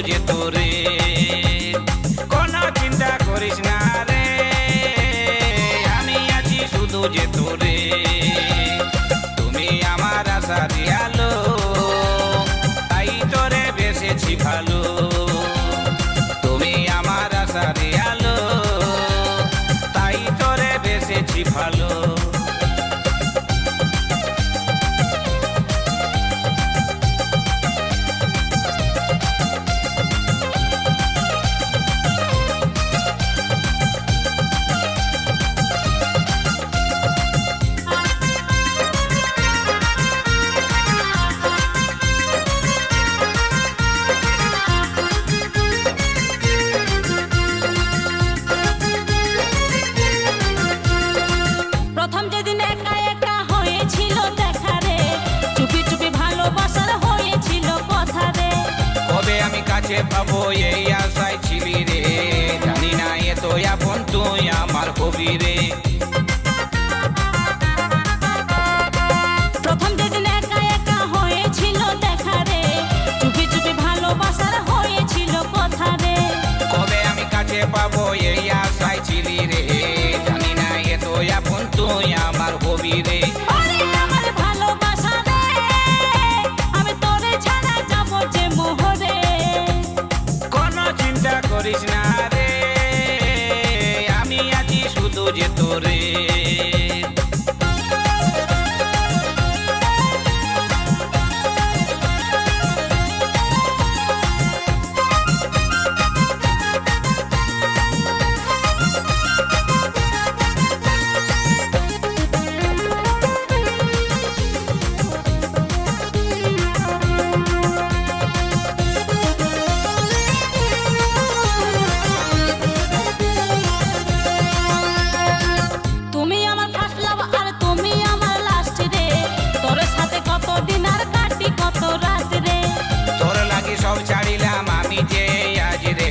যে তোরে, কোনো চিন্তা করিস না রে, আমি আছি শুধু যে তোরে। তুমি আমার আশার আলো, তাই তোরে বেসেছি ভালো। তুমি আমার আশার আলো, তাই তোরে বেসেছি ভালো। কাছে পাবো এই আশায় ছিলি রে, জানি না এ তো আপন তুই আমার কবি রে। প্রথম যেদিন একা একা হয়েছিল দেখা রে, চুপি চুপি ভালোবাসার হয়েছিল কথা রে। কবে আমি কাছে পাবো এই আশায় ছিলি রে, জানি না এ তো আপন তুই আমার কবি রে। আমার ভালোবাসা রে, আমি তোরে ছাড়া যাবো যে মোহরে। চিন্তা করিস না রে, আমি আছি শুধু যে তোরে। সব ছাড়িলাম আমি যে আজ রে,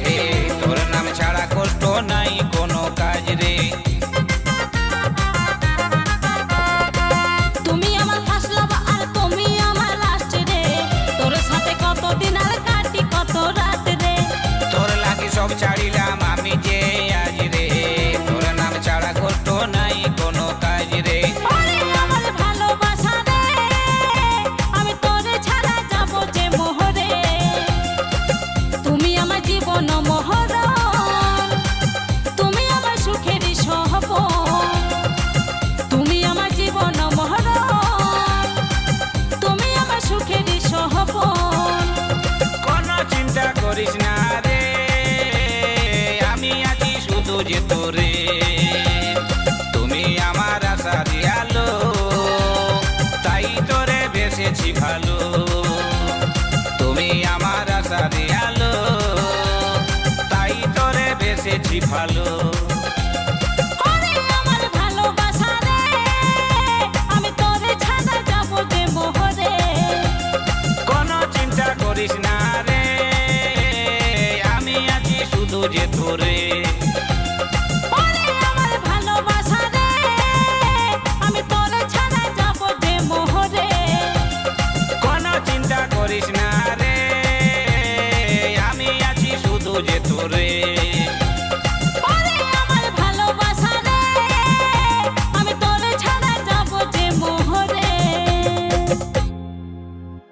তোর নাম ছাড়া কষ্ট নাই কোনো কাজ রে। তুমি আমার ফার্স্ট লাভ আর তুমি আমার লাস্ট রে, তোর সাথে কতদিন আর কাটি কত রাত রে। তোর লাগি সব ছাড়িলাম আমি যে আজ রে, তোর নাম ছাড়া কষ্ট নাই কোনো কাজ রে। আমার ভালোবাসা রে, আমি তোরে ছাড়া যাবো যে মোহরে। তুমি আমার জীবন মহরণ, তুমি আমার সুখের সহবন। তুমি আমার জীবন মহরণ, তুমি আমার সুখের সহবন। কোনো চিন্তা করিস না রে, আমি আছি শুধু যে তোরে। তুমি আমার আশার আলো, তাই তোরে বেসেছি ভালো। তুমি আমার আশার আলো, তাই তোরে বেসেছি ভালো। আমার ভালোবাসা রে, আমি তোরে ছাড়া যাবো যে মোহরে। কোনো চিন্তা করিস না রে, আমি আছি শুধু যে তোরে।